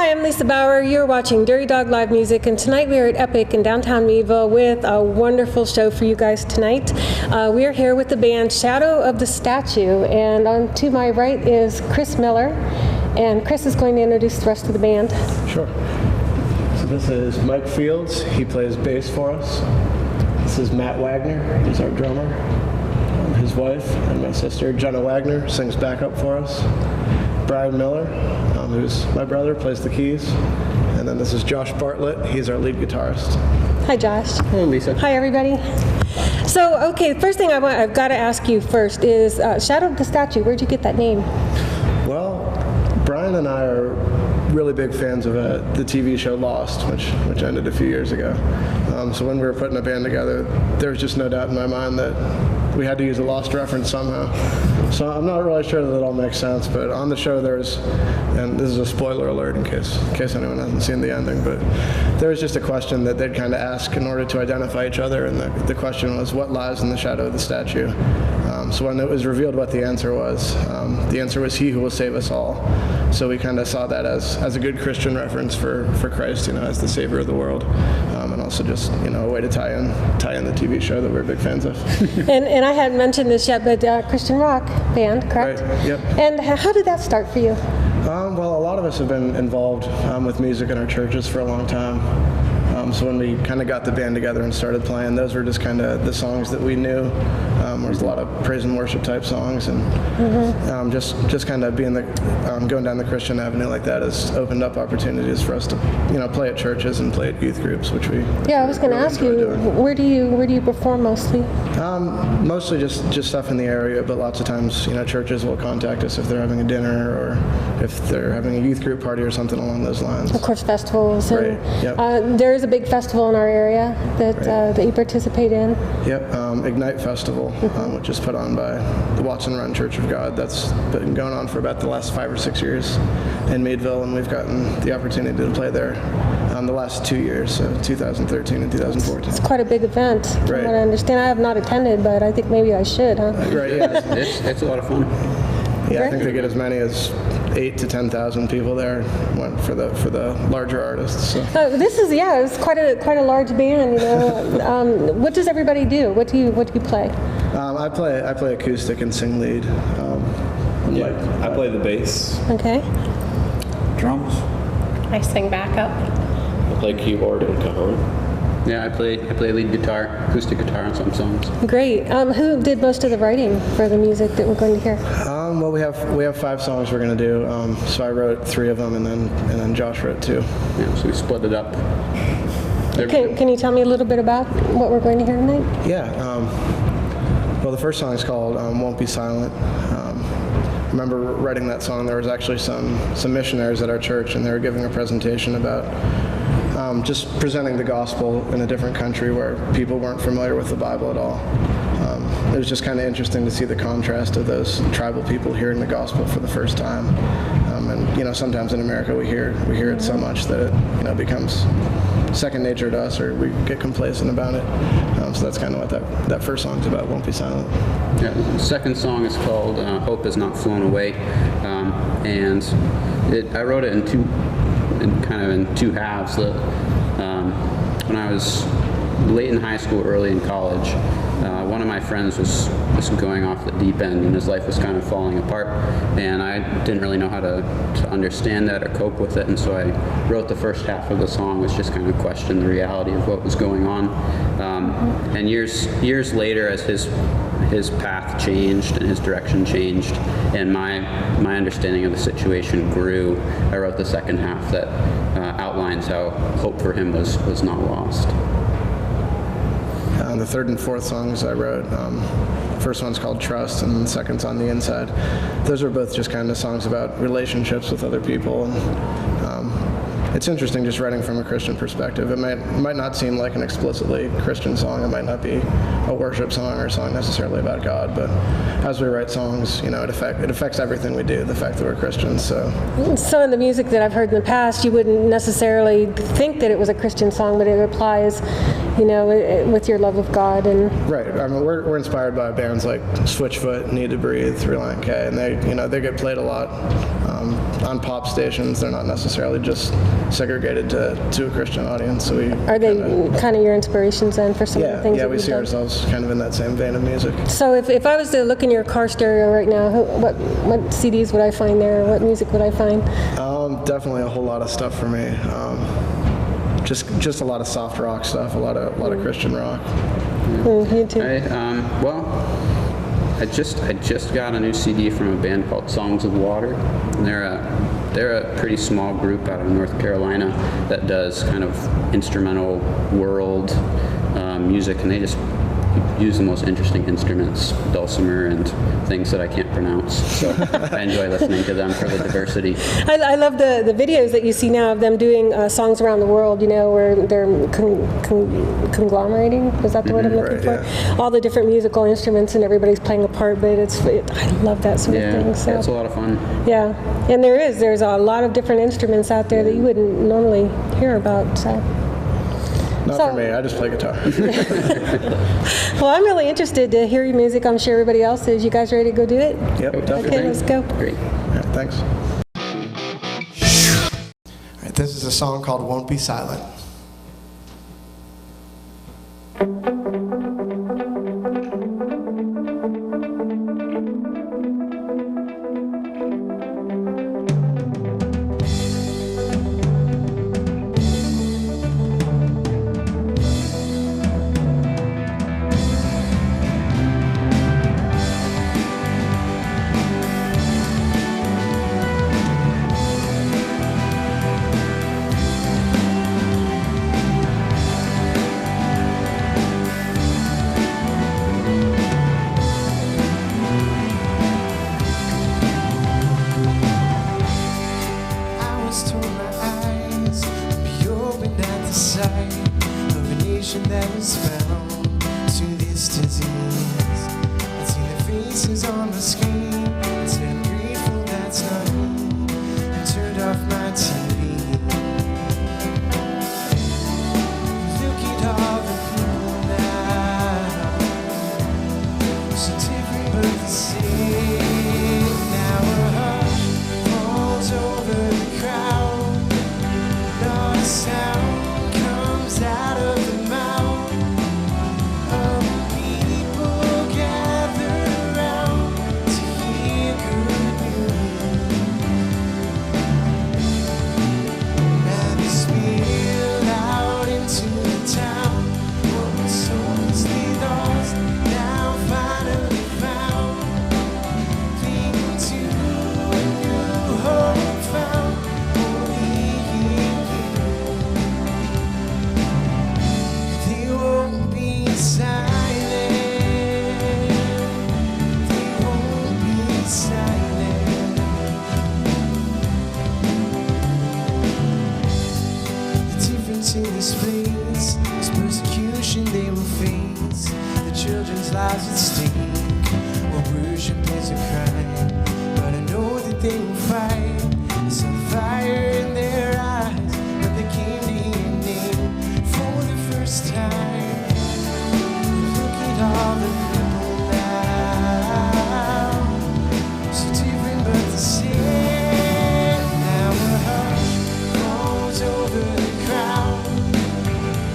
Hi, I'm Lisa Bauer. You're watching Dirty Dog Live Music, and tonight we are at Epic in downtown Meadville with a wonderful show for you guys tonight. We are here with the band Shadow of the Statue, and on to my right is Chris Miller, and Chris is going to introduce the rest of the band. Sure. So this is Mike Fields. He plays bass for us. This is Matt Wagner. He's our drummer. His wife and my sister, Jenna Wagner, sings backup for us. Brian Miller, who's my brother, plays the keys. And then this is Josh Bartlett. He's our lead guitarist. Hi, Josh. Hello, Lisa. Hi, everybody. So, okay, first thing I've got to ask you first is Shadow of the Statue. Where'd you get that name? Well, Brian and I are really big fans of the TV show Lost, which ended a few years ago. So when we were putting a band together, there was just no doubt in my mind that we had to use a Lost reference somehow. So I'm not really sure that it all makes sense, but on the show there's, and this is a spoiler alert in case anyone hasn't seen the ending, but there was just a question that they'd kind of ask in order to identify each other, and the question was, what lies in the shadow of the statue? So when it was revealed what the answer was he who will save us all. So we kind of saw that as a good Christian reference for Christ, as the Savior of the world, and also just a way to tie in the TV show that we're big fans of. and I hadn't mentioned this yet, but Christian rock band, correct? Right. Yep. And how did that start for you? Well, a lot of us have been involved with music in our churches for a long time. So when we kind of got the band together and started playing, those were just kind of the songs that we knew. There was a lot of praise and worship type songs, and just kind of being going down the Christian avenue like that has opened up opportunities for us to play at churches and play at youth groups, which we I was going to ask you, where do you perform mostly? Mostly just stuff in the area, but lots of times churches will contact us if they're having a dinner or if they're having a youth group party or something along those lines. Of course, festivals. Right. And, Yep. there is a big festival in our area that you participate in. Yep, Ignite Festival, which is put on by the Watson Run Church of God. That's been going on for about the last 5 or 6 years in Meadville, and we've gotten the opportunity to play there the last 2 years, so 2013 and 2014. It's quite a big event, from what I understand. I have not attended, but I think maybe I should, huh? Right, yeah. It's a lot of fun. Yeah, I think they get as many as 8,000 to 10,000 people there for the larger artists. So. It's quite a large band. What does everybody do? What do you play? I play acoustic and sing lead. I play the bass. Okay. Drums. I sing backup. I play keyboard and cajon. Yeah, I play lead guitar, acoustic guitar on some songs. Great. Who did most of the writing for the music that we're going to hear? Well, we have 5 songs we're going to do. So I wrote 3 of them, and then Josh wrote 2. Yeah, so we split it up. Can you tell me a little bit about what we're going to hear tonight? Yeah. Well, the first song is called "Won't Be Silent." I remember writing that song. There was actually some missionaries at our church, and they were giving a presentation about just presenting the gospel in a different country where people weren't familiar with the Bible at all. It was just kind of interesting to see the contrast of those tribal people hearing the gospel for the first time. And sometimes in America we hear it so much that it becomes second nature to us, or we get complacent about it. So that's kind of what that first song's about. Won't Be Silent. Yeah, the second song is called "Hope Has Not Flown Away," and I wrote it in two halves. When I was late in high school, early in college, one of my friends was going off the deep end, and his life was kind of falling apart, and I didn't really know how to understand that or cope with it, and so I wrote the first half of the song, which just kind of questioned the reality of what was going on. And years later, as his path changed and his direction changed, and my understanding of the situation grew, I wrote the second half that outlines how hope for him was not lost. The third and fourth songs I wrote, first one's called Trust, and the second's On the Inside. Those are both just kind of songs about relationships with other people. And it's interesting just writing from a Christian perspective. It might not seem like an explicitly Christian song. It might not be a worship song or a song necessarily about God, but as we write songs, it affects everything we do, the fact that we're Christians. So in the music that I've heard in the past, you wouldn't necessarily think that it was a Christian song, but it applies, with your love of God. And right. I mean, we're inspired by bands like Switchfoot, Need to Breathe, Relient K, and they get played a lot on pop stations. They're not necessarily just segregated to a Christian audience. So we Are they kind of your inspirations then for some of the things that we you've see done? ourselves kind of in that same vein of music. So if I was to look in your car stereo right now, what CDs would I find there? What music would I find? Definitely a whole lot of stuff for me. Just a lot of soft rock stuff, a lot of Christian rock. You too. I just got a new CD from a band called Songs of Water. And they're a pretty small group out of North Carolina that does kind of instrumental world music, and they just use the most interesting instruments, dulcimer and things that I can't pronounce. So I enjoy listening to them for the diversity. I love the videos that you see now of them doing songs around the world, where they're conglomerating. Is that the word I'm looking for? yeah. All the different musical instruments and everybody's playing a part, but I love that sort of thing. So. Yeah, it's a lot of fun. Yeah, and there's a lot of different instruments out there that you wouldn't normally hear about. So. Not So- for me. I just play guitar. Well, I'm really interested to hear your music. I'm sure everybody else is. You guys ready to go do it? Yep, definitely. Okay, let's go. Great. Yeah, thanks. All right, this is a song called "Won't Be Silent." I was told my eyes would be opened at the sight of a nation that was bound to this disease. I'd seen their faces on the screen and said, I'm grateful that's not me, and turned off my TV. Look at all the people now, so different but the same. Now a hush falls over the crowd, not a sound comes out of the mouth of the people gathered around to hear good news. Now they spill out into the town, what was souls they lost, now finally found, clinging to a new hope found only in you. They won't be silent. They won't be silent. The difference in this place is persecution they will face. The children's lives at stake. Well, worship is a crime, but I know that they will fight. I saw the fire in their eyes when they came to hear your name for the first time. Look at all the people now, so different but the same. Now a hush falls over the crowd,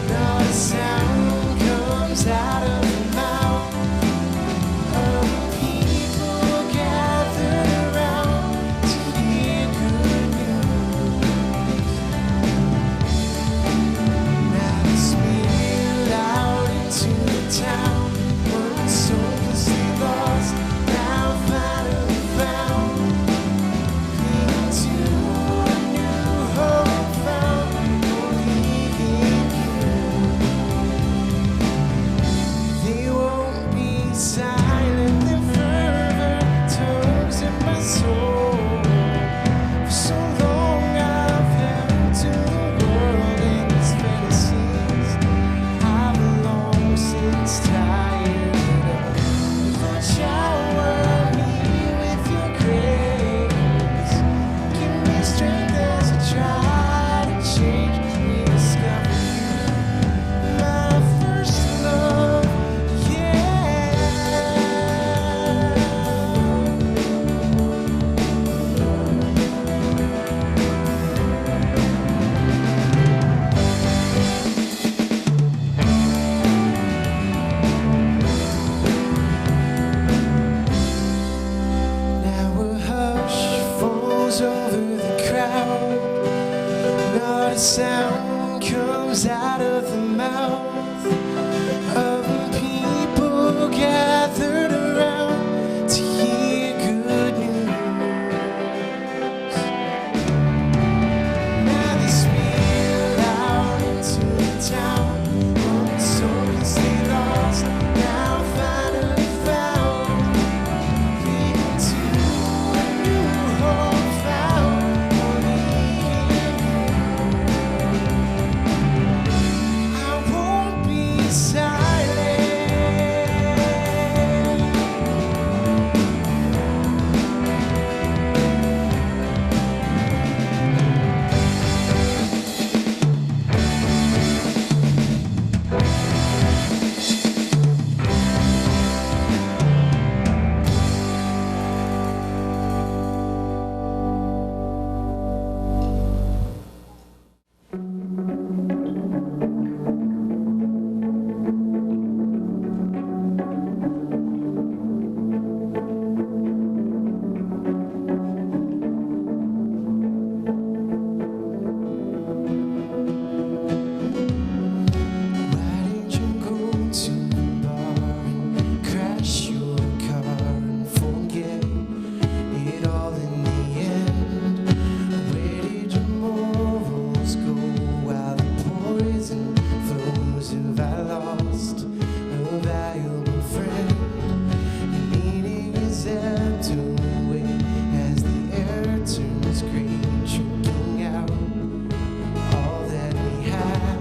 not a sound comes out of the mouth of the people gathered around to hear good news. rolls over the crowd. Not a sound comes out of the mouth of the people gathered around to hear good news. Now they spill out into the town. All the souls they lost now finally found. Leading to a new home found on the I won't be silent. Why did you go to the bar and crash your car and forget it all in the end? Where did your morals go while the poison flows? Have I lost a valuable friend? Your meaning is ebbed away as the air turns green, drinking out all that we had.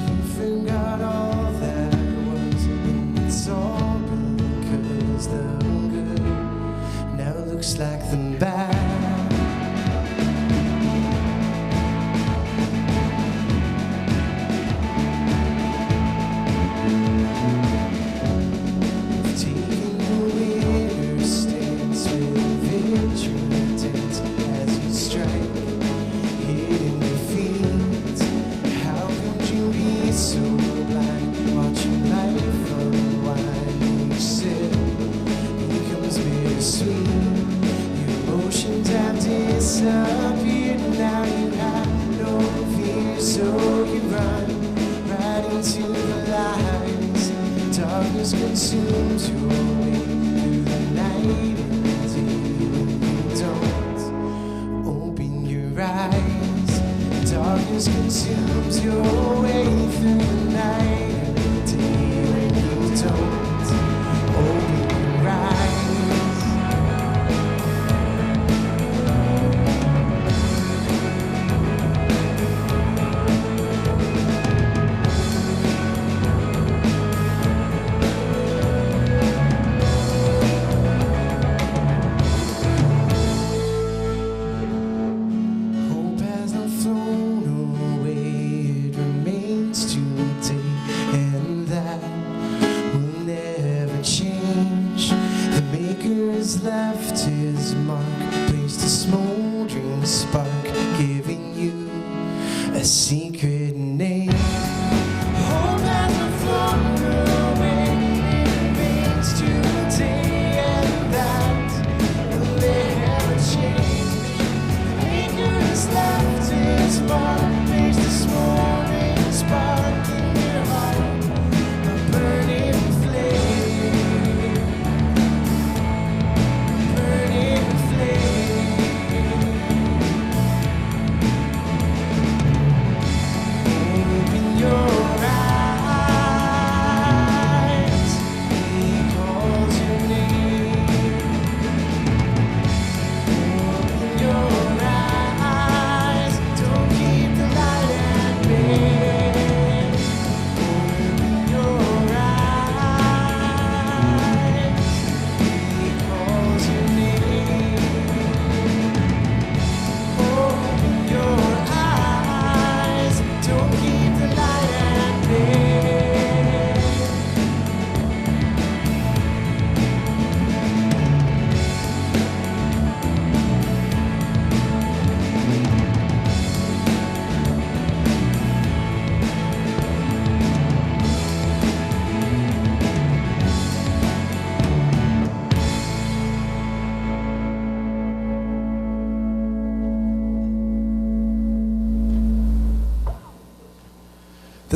You forgot all that was, and it's all because the good now looks like the bad. Taking the winner stance with victory dance as you strike, hidden defeat. How could you be so blind, watching life unwind? You said becomes bittersweet. Your emotions have disappeared. Now you have no fear, so you run right into the lies. Darkness consumes your way through the night until you don't open your eyes. Darkness consumes your way through the night until you don't open your eyes. Hope has not flown away, it remains today, and that will never change. The Maker has left his mark, placed a smoldering spark, giving you a secret name. Hope has not flown away, it remains today, and that will never change. Maker has left his mark, placed a smoldering spark in your heart, a burning flame, burning flame.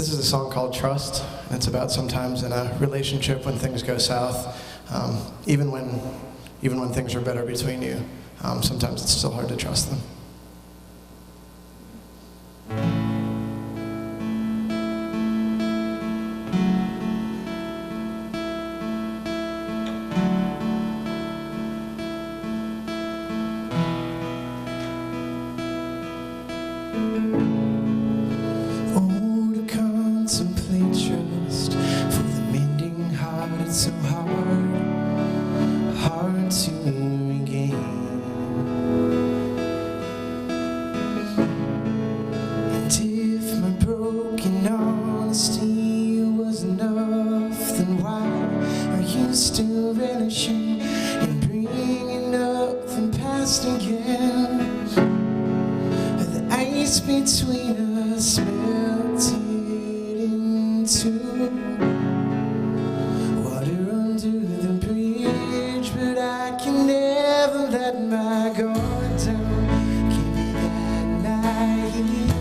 This is a song called Trust, and it's about sometimes in a relationship when things go south, even when things are better between you, sometimes it's still hard to trust them. Oh, to contemplate trust for the mending heart, it's so hard to regain. And if my broken honesty was enough, then why are you still relishing in bringing up the past again? The ice between us melted into water under the bridge, but I can never let my guard down. Keep it that naive.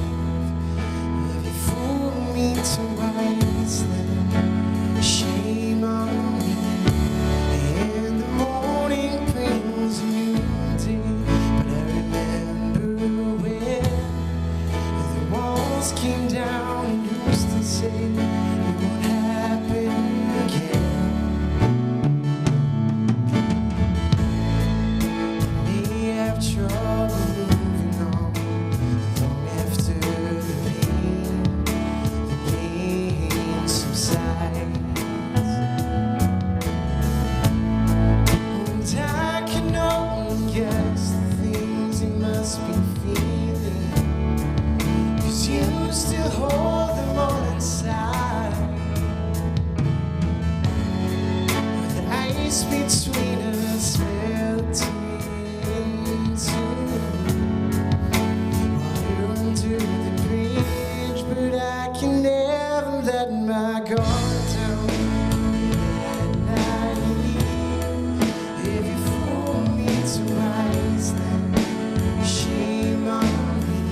If you fool me twice, then shame on me. And the morning brings a new day, but I remember when the walls came down, and who's to say it won't happen again? May have trouble moving on long after the pain subsides. And I can only guess the things you must be feeling, 'cause you still hold them all inside. The ice between us melting into water under the bridge, but I can never let my guard down. If you fool me twice, then shame on me.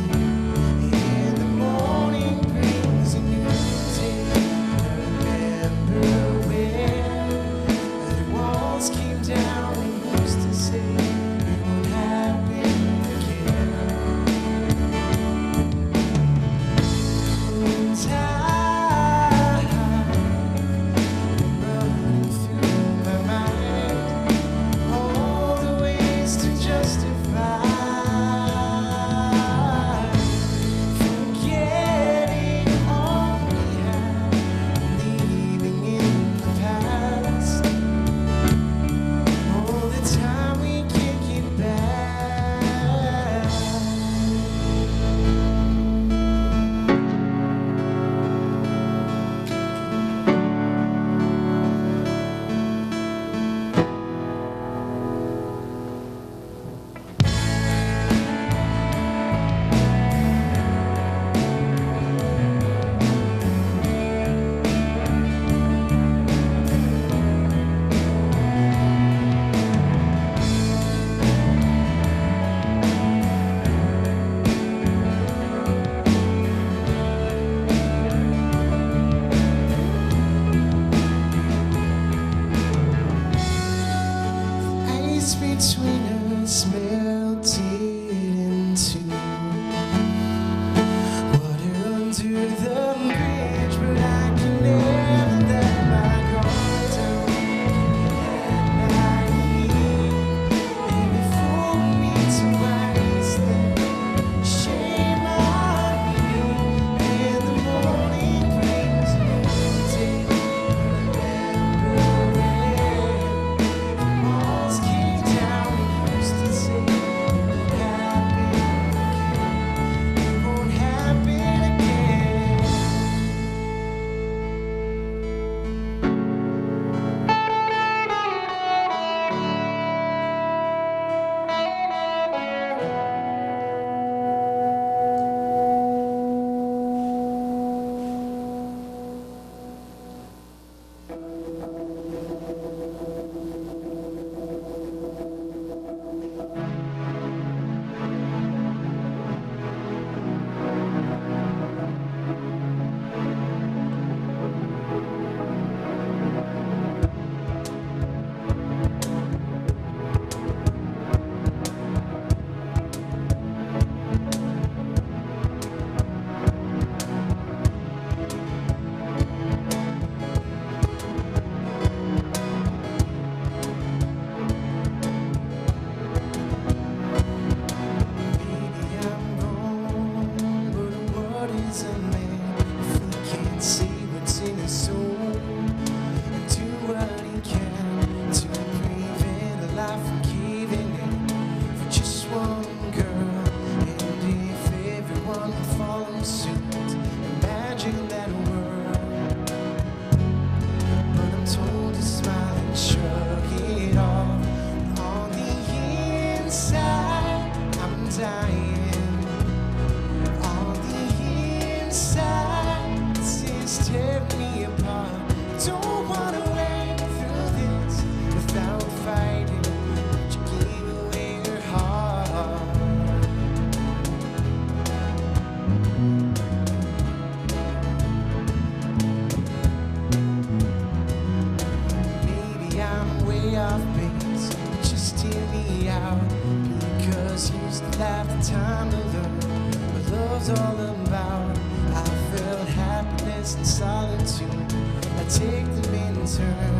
And the morning breeze dying. On the inside, this is tearing me apart. Don't wanna wait through this without fighting, but you gave away your heart. Maybe I'm way off base, just hear me out. Because here's the lifetime to learn what love's all about. I felt happiness and solitude, I take them in turn.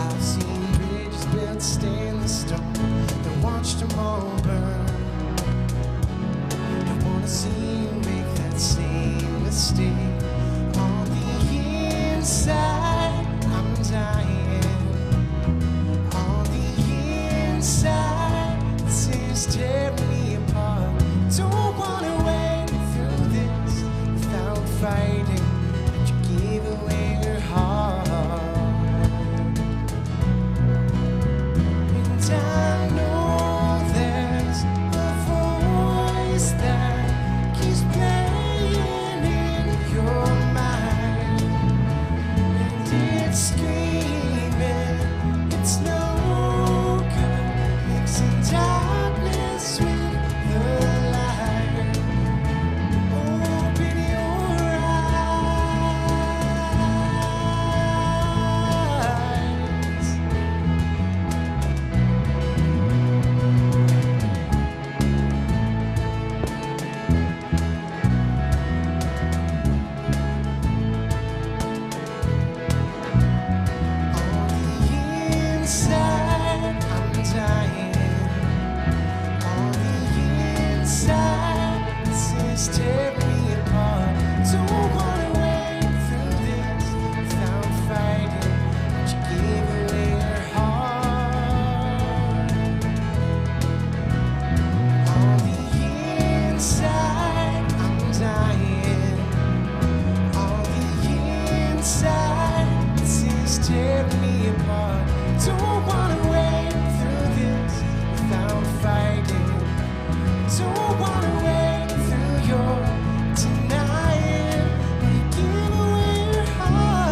I've seen bridges built stainless stone, then watched them all burn. I wanna see you make that same mistake. On the inside, I'm dying. On the inside, this is tearing me apart. Don't wanna wait through this without fighting, but you gave away your heart. And I know there's a voice that keeps playing in your mind, and it's screaming, it's no good, it's in darkness with the light. Open your eyes. On the inside, I'm dying. On the inside, this is tearing me apart. Don't wanna wait through this without fighting, but you gave away your heart. On the inside, I'm dying. On the inside, this is tearing me apart. Don't wanna wait through this without fighting. Don't wanna wait through your denying, but you give away your heart.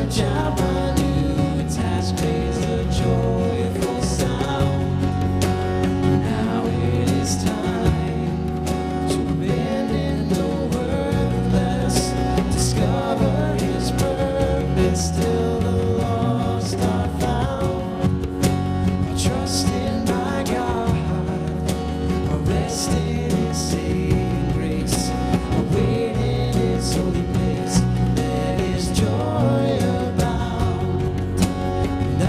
job, a new task plays a joyful sound. Now it is time to abandon the worthless, discover his purpose till the lost are found. I trust in my God, I rest in his saving grace, I wait in his holy place. There is joy abound. And coming home.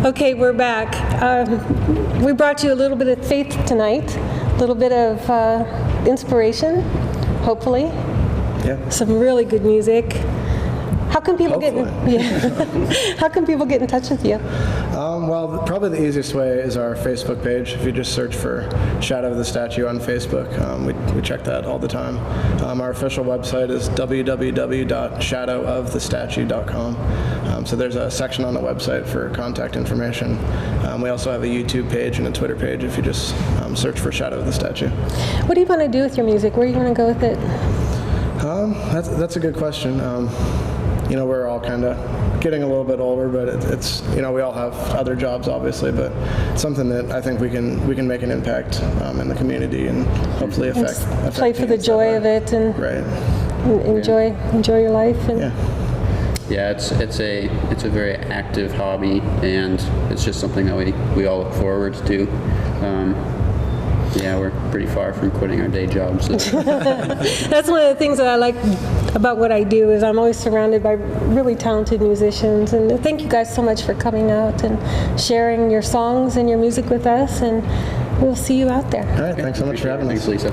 Okay, we're back. We brought you a little bit of faith tonight, a little bit of inspiration, hopefully. Yeah. Some really good music. How can people Hopefully. How can people get in touch with you? Well, probably the easiest way is our Facebook page. If you just search for Shadow of the Statue on Facebook, we check that all the time. Our official website is www.shadowofthestatue.com. So there's a section on the website for contact information. We also have a YouTube page and a Twitter page if you just search for Shadow of the Statue. What do you want to do with your music? Where do you want to go with it? That's a good question. We're all kind of getting a little bit older, but it's we all have other jobs, obviously, but it's something that I think we can make an impact in the community and hopefully affect Play for the teens joy that of it and right. enjoy your life. And Yeah. Yeah, it's a very active hobby, and it's just something that we all look forward to. Yeah, we're pretty far from quitting our day jobs. So. That's one of the things that I like about what I do is I'm always surrounded by really talented musicians. And thank you guys so much for coming out and sharing your songs and your music with us. And we'll see you out there. All right. Thanks so much for having us. Thanks, Lisa.